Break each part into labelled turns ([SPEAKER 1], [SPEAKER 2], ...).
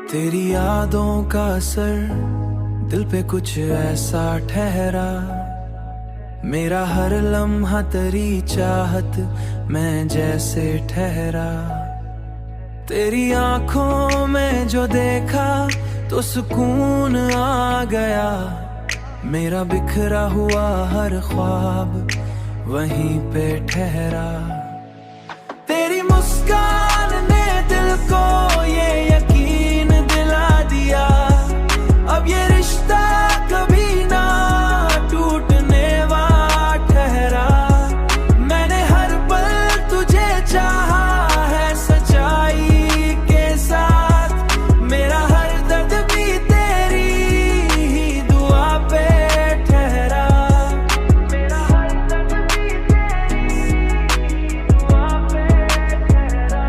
[SPEAKER 1] तेरी यादों का असर दिल पे कुछ ऐसा ठहरा, मेरा हर लम्हा तेरी चाहत मैं जैसे ठहरा। तेरी आंखों में जो देखा तो सुकून आ गया, मेरा बिखरा हुआ हर ख्वाब वहीं पे ठहरा। तेरी मुस्कान ने दिल को ये यकीन दिला दिया, अब ये रिश्ता कभी ना टूटने वाला ठहरा। मैंने हर पल तुझे चाहा है सच्चाई के साथ, मेरा हर दर्द भी तेरी ही दुआ पे ठहरा। मेरा हर दर्द भी तेरी दुआ पे ठहरा।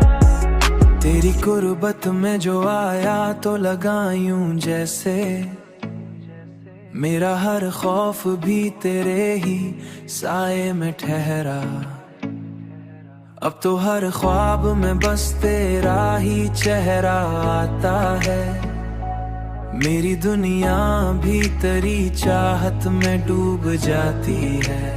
[SPEAKER 1] तेरी गुर्बत में जो आया तो लगा यूं जैसे, मेरा हर खौफ भी तेरे ही साए में ठहरा। अब तो हर ख्वाब में बस तेरा ही चेहरा आता है, मेरी दुनिया भी तेरी चाहत में डूब जाती है।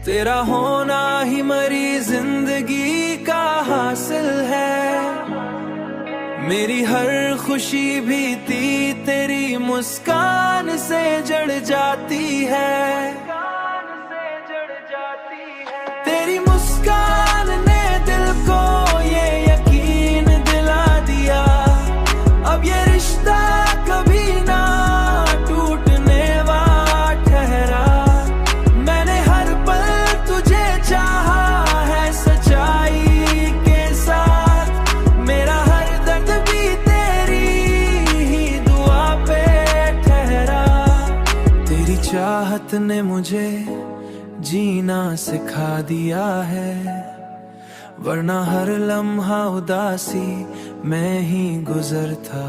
[SPEAKER 1] तेरा होना ही मेरी जिंदगी का हासिल है, मेरी हर खुशी भी तेरी मुस्कान से जड़ जाती है। तेरी मुस्कान ने दिल को ये यकीन दिला दिया, अब ये रिश्ता कभी ना टूटने वाला ठहरा। मैंने हर पल तुझे चाहा है सच्चाई के साथ, मेरा हर दर्द भी तेरी ही दुआ पे ठहरा। तेरी चाहत ने मुझे जीना सिखा दिया है, वरना हर लम्हा उदासी मैं ही गुजरता।